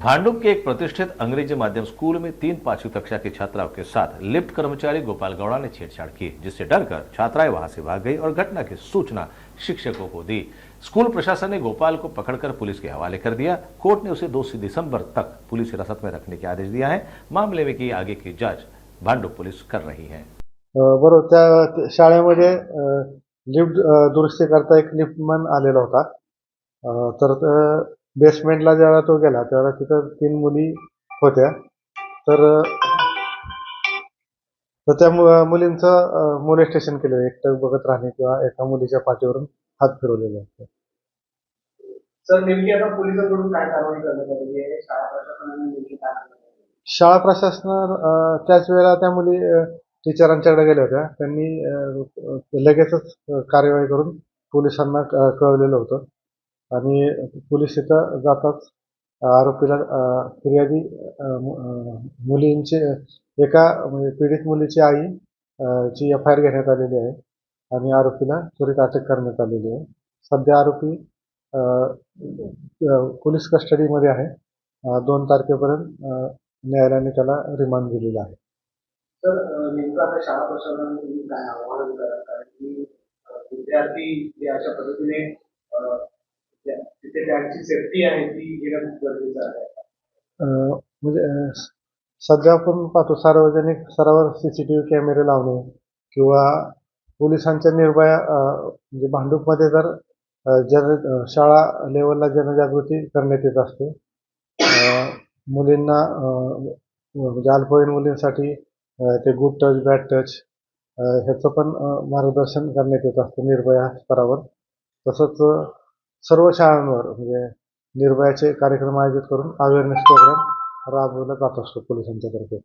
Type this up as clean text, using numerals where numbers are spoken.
भांडुप के एक प्रतिष्ठित अंग्रेजी माध्यम स्कूल में 3 5वीं कक्षा की छात्राओं के साथ लिफ्ट कर्मचारी गोपाल गौड़ा ने छेड़छाड़ की, जिससे डरकर छात्राएं वहां से भाग गई और घटना की सूचना शिक्षकों को दी। स्कूल प्रशासन ने गोपाल को पकड़कर पुलिस के हवाले कर दिया। कोर्ट ने उसे 2 दिसंबर तक पुलिस हिरासत में रखने के आदेश दिया है। मामले में की आगे की जांच भांडुप पुलिस कर रही है। बरोबर त्या शाळेमध्ये लिफ्ट दुरुस्ती करता एक लिफ्टमन आलेला होता. तर बेसमेंटला जेव्हा तो गेला तेव्हा तिथं 3 मुली होत्या. तर तर त्या मुलींचं मोलेस्टेशन केलं. एकटं बघत राहणे किंवा एका मुलीच्या पाठीवरून हात फिरवलेले होते. सर नेमकी आता पोलिसांकडून काय कारवाई करण्यात आलेली आहे? शाळा प्रशासनाने नेमकी काय कारवाई केली? शाळा प्रशासन त्याच वेळेला त्या मुली टीचरांच्याकडे गेल्या होत्या. त्यांनी लगेचच कार्यवाही करून पोलिसांना कळवलेलं होतं आणि पोलीस इथं जाताच आरोपीला फिर्यादी मुलींची एका म्हणजे पीडित मुलीची आई ची FIR घेण्यात आलेली आहे आणि आरोपीला त्वरित अटक करण्यात आलेली आहे. सध्या आरोपी पोलीस कस्टडीमध्ये आहे. 2 तारखेपर्यंत न्यायालयाने त्याला रिमांड दिलेला आहे. सर नेमकं आता शाळा प्रशासनाने तुम्ही काय आव्हान कराल? कारण की विद्यार्थी जे अशा पद्धतीने तिथे त्यांची सेफ्टी आहे ती घेणं खूप गरजेचं आहे. म्हणजे सध्या आपण पाहतो सार्वजनिक स्तरावर CCTV कॅमेरे लावणे किंवा पोलिसांच्या निर्भया म्हणजे भांडूपमध्ये जर शाळा लेवलला जनजागृती करण्यात येत असते. मुलींना म्हणजे अल्पवयीन मुलींसाठी ते गुड टच बॅड टच ह्याचं पण मार्गदर्शन करण्यात येत असतं निर्भया स्तरावर. तसंच सर्व शाळांवर म्हणजे निर्भयाचे कार्यक्रम आयोजित करून अवेअरनेस प्रोग्राम राबवला जात असतो पोलिसांच्या तर्फे.